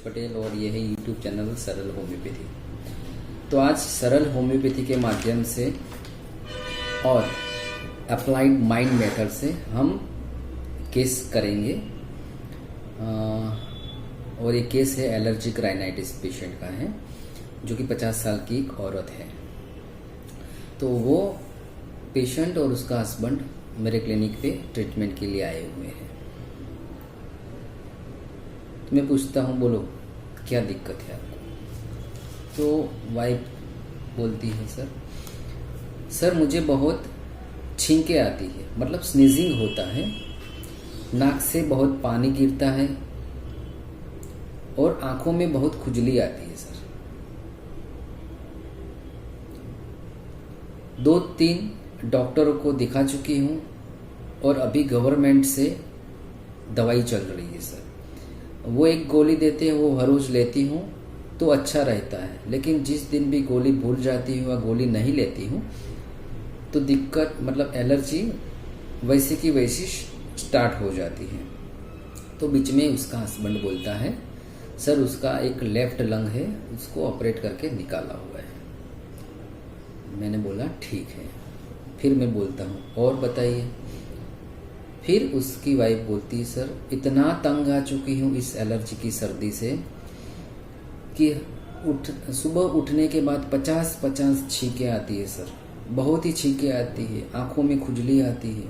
पटेल और ये है यूट्यूब चैनल सरल होम्योपैथी। तो आज सरल होम्योपैथी के माध्यम से और अप्लाइड माइंड मेथड से हम केस करेंगे और ये केस है एलर्जिक राइनाइटिस पेशेंट का है जो कि 50 साल की एक औरत है। तो वो पेशेंट और उसका हस्बैंड मेरे क्लिनिक पे ट्रीटमेंट के लिए आए हुए हैं। तो मैं पूछता हूँ, बोलो क्या दिक्कत है आपको? तो वाइफ बोलती है, सर मुझे बहुत छींके आती है, मतलब स्नीजिंग होता है, नाक से बहुत पानी गिरता है और आंखों में बहुत खुजली आती है सर। 2-3 डॉक्टरों को दिखा चुकी हूँ और अभी गवर्नमेंट से दवाई चल रही है सर। वो एक गोली देते हैं, वो हर रोज लेती हूँ तो अच्छा रहता है, लेकिन जिस दिन भी गोली भूल जाती हूँ या गोली नहीं लेती हूँ तो दिक्कत, मतलब एलर्जी वैसे की वैसी स्टार्ट हो जाती है। तो बीच में उसका हस्बैंड बोलता है, सर उसका एक लेफ्ट लंग है, उसको ऑपरेट करके निकाला हुआ है। मैंने बोला ठीक है। फिर मैं बोलता हूँ और बताइए। फिर उसकी वाइफ बोलती है, सर इतना तंग आ चुकी हूँ इस एलर्जी की सर्दी से कि सुबह उठने के बाद 50 छींकें आती है सर, बहुत ही छींकें आती है, आंखों में खुजली आती है,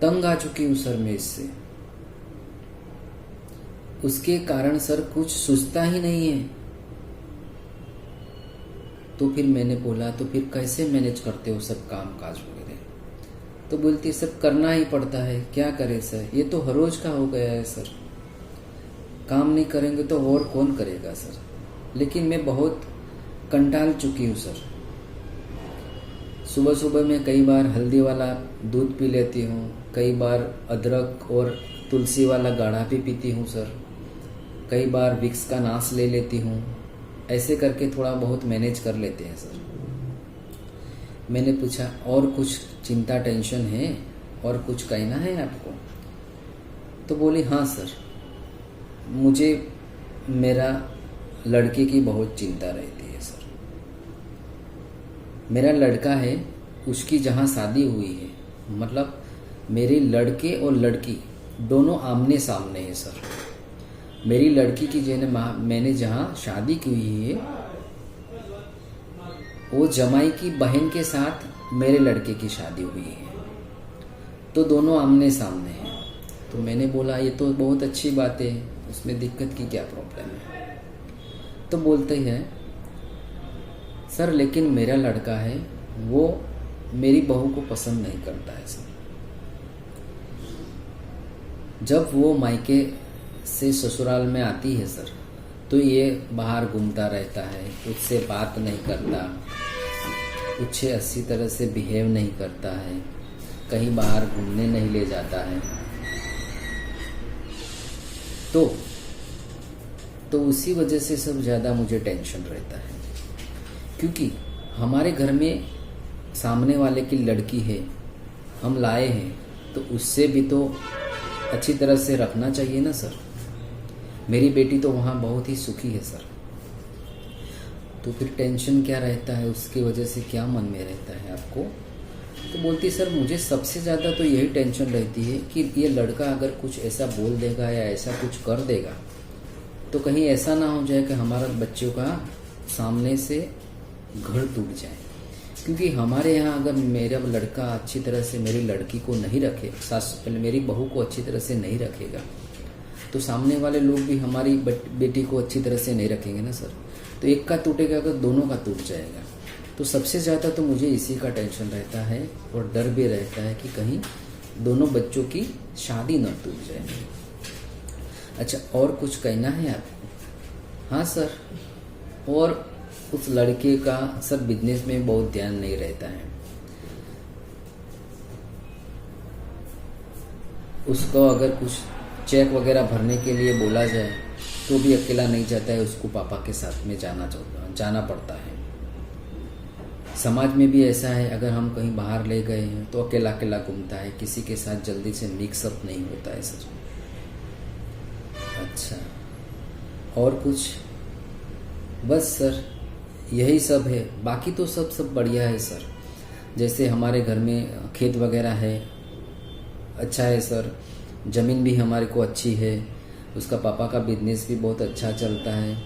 तंग आ चुकी हूँ सर मैं इससे। उसके कारण सर कुछ सूझता ही नहीं है। तो फिर मैंने बोला, तो फिर कैसे मैनेज करते हो सब काम काज वगैरह? तो बोलती है, सब करना ही पड़ता है, क्या करे सर, ये तो हर रोज का हो गया है सर, काम नहीं करेंगे तो और कौन करेगा सर। लेकिन मैं बहुत कंटाल चुकी हूँ सर। सुबह सुबह मैं कई बार हल्दी वाला दूध पी लेती हूँ, कई बार अदरक और तुलसी वाला गाढ़ा भी पीती हूँ सर, कई बार विक्स का नाश ले लेती हूँ। ऐसे करके थोड़ा बहुत मैनेज कर लेते हैं सर। मैंने पूछा, और कुछ चिंता टेंशन है और कुछ कहना है आपको? तो बोली, हाँ सर मुझे मेरा लड़के की बहुत चिंता रहती है सर। मेरा लड़का है, उसकी जहाँ शादी हुई है, मतलब मेरे लड़के और लड़की दोनों आमने सामने हैं सर। मेरी लड़की की मैंने जहाँ शादी की हुई है वो जमाई की बहन के साथ मेरे लड़के की शादी हुई है, तो दोनों आमने सामने हैं। तो मैंने बोला ये तो बहुत अच्छी बात है, उसमें दिक्कत की क्या प्रॉब्लम है? तो बोलते हैं, सर लेकिन मेरा लड़का है वो मेरी बहू को पसंद नहीं करता है सर। जब वो मायके से ससुराल में आती है सर तो ये बाहर घूमता रहता है, उससे बात नहीं करता, उससे अच्छी तरह से बिहेव नहीं करता है, कहीं बाहर घूमने नहीं ले जाता है। तो उसी वजह से सब ज़्यादा मुझे टेंशन रहता है, क्योंकि हमारे घर में सामने वाले की लड़की है, हम लाए हैं, तो उससे भी तो अच्छी तरह से रखना चाहिए ना सर। मेरी बेटी तो वहाँ बहुत ही सुखी है सर। तो फिर टेंशन क्या रहता है, उसकी वजह से क्या मन में रहता है आपको? तो बोलती, सर मुझे सबसे ज़्यादा तो यही टेंशन रहती है कि ये लड़का अगर कुछ ऐसा बोल देगा या ऐसा कुछ कर देगा तो कहीं ऐसा ना हो जाए कि हमारा बच्चों का सामने से घर टूट जाए। क्योंकि हमारे यहाँ अगर मेरा लड़का अच्छी तरह से मेरी लड़की को नहीं रखे, मेरी बहू को अच्छी तरह से नहीं रखेगा, तो सामने वाले लोग भी हमारी बेटी को अच्छी तरह से नहीं रखेंगे ना सर। तो एक का टूटेगा तो दोनों का टूट जाएगा। तो सबसे ज़्यादा तो मुझे इसी का टेंशन रहता है और डर भी रहता है कि कहीं दोनों बच्चों की शादी न टूट जाए। अच्छा, और कुछ कहना है आपको? हाँ सर, और उस लड़के का सर बिजनेस में बहुत ध्यान नहीं रहता है। उसको अगर कुछ चेक वगैरह भरने के लिए बोला जाए तो भी अकेला नहीं जाता है, उसको पापा के साथ में जाना पड़ता है। समाज में भी ऐसा है, अगर हम कहीं बाहर ले गए हैं तो अकेला अकेला घूमता है, किसी के साथ जल्दी से मिक्सअप नहीं होता है सर। अच्छा, और कुछ? बस सर यही सब है, बाकी तो सब बढ़िया है सर। जैसे हमारे घर में खेत वगैरह है, अच्छा है सर। ज़मीन भी हमारे को अच्छी है, उसका पापा का बिजनेस भी बहुत अच्छा चलता है।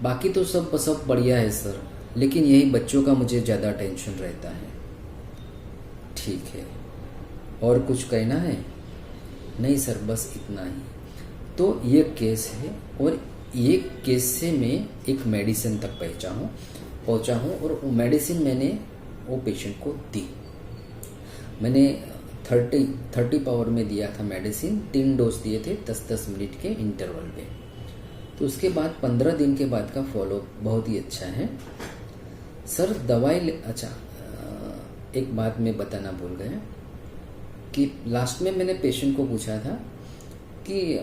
बाकी तो सब बढ़िया है सर, लेकिन यही बच्चों का मुझे ज़्यादा टेंशन रहता है। ठीक है, और कुछ कहना है? नहीं सर, बस इतना ही। तो ये केस है, और ये केस से मैं एक मेडिसिन तक पहुंचा हूँ, और वो मेडिसिन मैंने वो पेशेंट को दी। मैंने 30 पावर में दिया था मेडिसिन, 3 डोज दिए थे 10-10 मिनट के इंटरवल पे। तो उसके बाद 15 दिन के बाद का फॉलो बहुत ही अच्छा है सर। अच्छा, एक बात मैं बताना भूल गया कि लास्ट में मैंने पेशेंट को पूछा था कि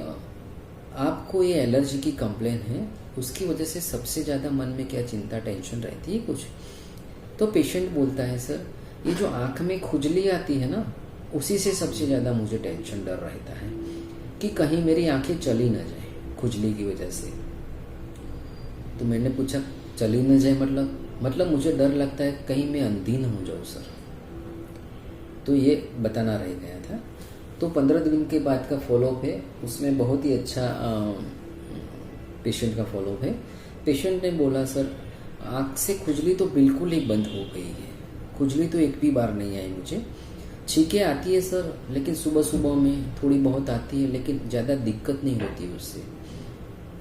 आपको ये एलर्जी की कंप्लेन है, उसकी वजह से सबसे ज़्यादा मन में क्या चिंता टेंशन रहती है कुछ? तो पेशेंट बोलता है सर, ये जो आँख में खुजली आती है ना, उसी से सबसे ज़्यादा मुझे टेंशन डर रहता है कि कहीं मेरी आंखें चली ना जाए खुजली की वजह से। तो मैंने पूछा चली ना जाए मतलब मुझे डर लगता है कहीं मैं अंधी ना हो जाऊँ सर। तो ये बताना रह गया था। तो 15 दिन के बाद का फॉलोअप है, उसमें बहुत ही अच्छा पेशेंट का फॉलोअप है। पेशेंट ने बोला सर आँख से खुजली तो बिल्कुल ही बंद हो गई है, खुजली तो एक भी बार नहीं आई मुझे। छींकें आती है सर, लेकिन सुबह में थोड़ी बहुत आती है, लेकिन ज़्यादा दिक्कत नहीं होती उससे,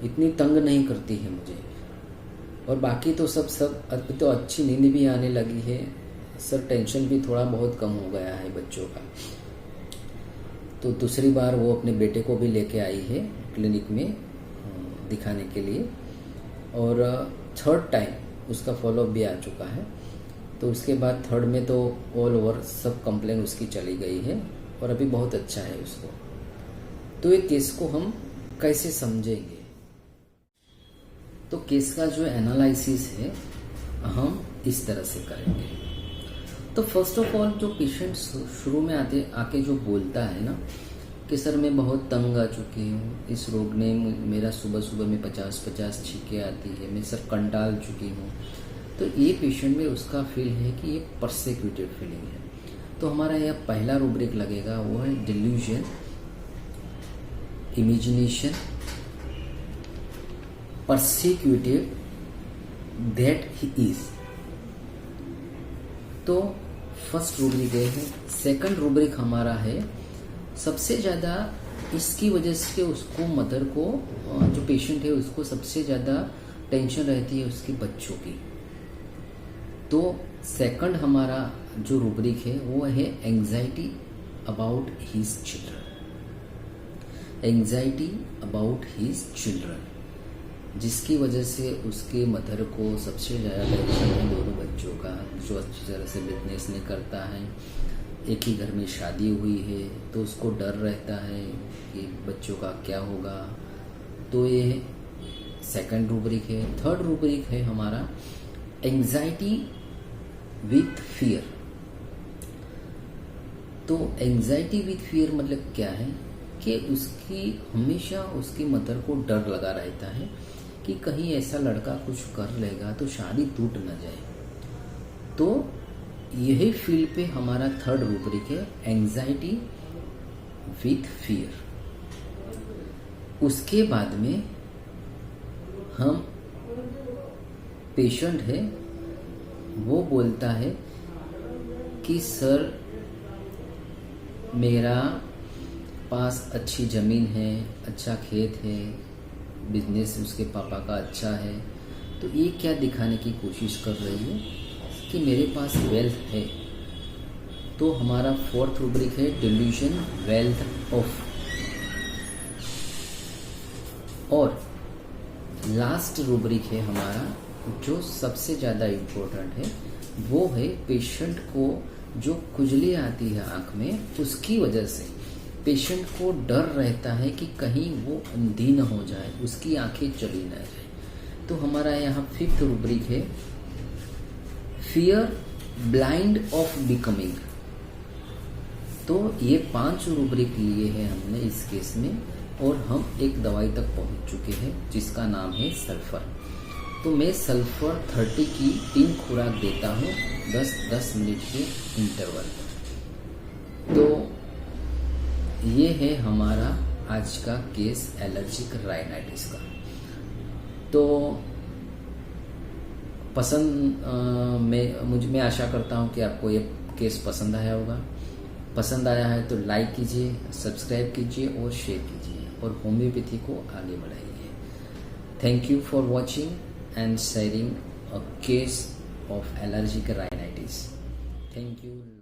इतनी तंग नहीं करती है मुझे। और बाकी तो सब अभी तो अच्छी नींद भी आने लगी है सर, टेंशन भी थोड़ा बहुत कम हो गया है बच्चों का। तो दूसरी बार वो अपने बेटे को भी लेके आई है क्लिनिक में दिखाने के लिए, और 3rd टाइम उसका फॉलोअप भी आ चुका है। तो उसके बाद 3rd में तो ऑल ओवर सब कंप्लेन उसकी चली गई है, और अभी बहुत अच्छा है उसको। तो ये केस को हम कैसे समझेंगे? तो केस का जो एनालिसिस है हम इस तरह से करेंगे। तो फर्स्ट ऑफ ऑल जो पेशेंट शुरू में आके जो बोलता है ना कि सर मैं बहुत तंग आ चुकी हूँ, इस रोग ने मेरा सुबह में 50-50 छींकें आती है, मैं सर कंटाल चुकी हूँ। तो ये पेशेंट में उसका फील है कि ये परसिक्यूटेड फीलिंग है। तो हमारा यह पहला रूब्रिक लगेगा, वो है delusion, imagination, persecuted that he is. तो फर्स्ट रूब्रिक ये है। सेकंड रूब्रिक हमारा है सबसे ज़्यादा इसकी वजह से उसको मदर को, जो पेशेंट है उसको सबसे ज़्यादा टेंशन रहती है उसके बच्चों की। तो सेकंड हमारा जो रूब्रिक है वो है anxiety about his children, anxiety about his children, जिसकी वजह से उसके मदर को सबसे ज़्यादा टेंशन है दोनों बच्चों का, जो अच्छी तरह से बिजनेस नहीं करता है, एक ही घर में शादी हुई है, तो उसको डर रहता है कि बच्चों का क्या होगा। तो ये सेकंड रूब्रिक है। थर्ड रूब्रिक है हमारा एंजाइटी विथ फियर। तो एंजाइटी विथ फियर मतलब क्या है कि उसकी हमेशा उसकी मदर को डर लगा रहता है कि कहीं ऐसा लड़का कुछ कर लेगा तो शादी टूट न जाए। तो यही फील्ड पे हमारा थर्ड रूब्रिक है एंजाइटी विथ फियर। उसके बाद में हम पेशेंट है वो बोलता है कि सर मेरा पास अच्छी ज़मीन है, अच्छा खेत है, बिजनेस उसके पापा का अच्छा है, तो ये क्या दिखाने की कोशिश कर रही है कि मेरे पास वेल्थ है। तो हमारा फोर्थ रूब्रिक है डिल्यूजन वेल्थ ऑफ। और लास्ट रूब्रिक है हमारा जो सबसे ज़्यादा इम्पोर्टेंट है, वो है पेशेंट को जो खुजली आती है आँख में, उसकी वजह से पेशेंट को डर रहता है कि कहीं वो अंधी न हो जाए, उसकी आंखें चली न जाए। तो हमारा यहाँ फिफ्थ रूब्रिक है फियर ब्लाइंड ऑफ बिकमिंग। तो ये 5 रूब्रिक लिए हैं हमने इस केस में और हम एक दवाई तक पहुंच चुके हैं जिसका नाम है सल्फर। तो मैं सल्फर 30 की 3 खुराक देता हूँ 10-10 मिनट के इंटरवल। तो ये है हमारा आज का केस एलर्जिक राइनाइटिस का। तो मैं आशा करता हूँ कि आपको ये केस पसंद आया होगा। पसंद आया है तो लाइक कीजिए, सब्सक्राइब कीजिए और शेयर कीजिए और होम्योपैथी को आगे बढ़ाइए। Thank you for watching and sharing a case of allergic rhinitis. Thank you.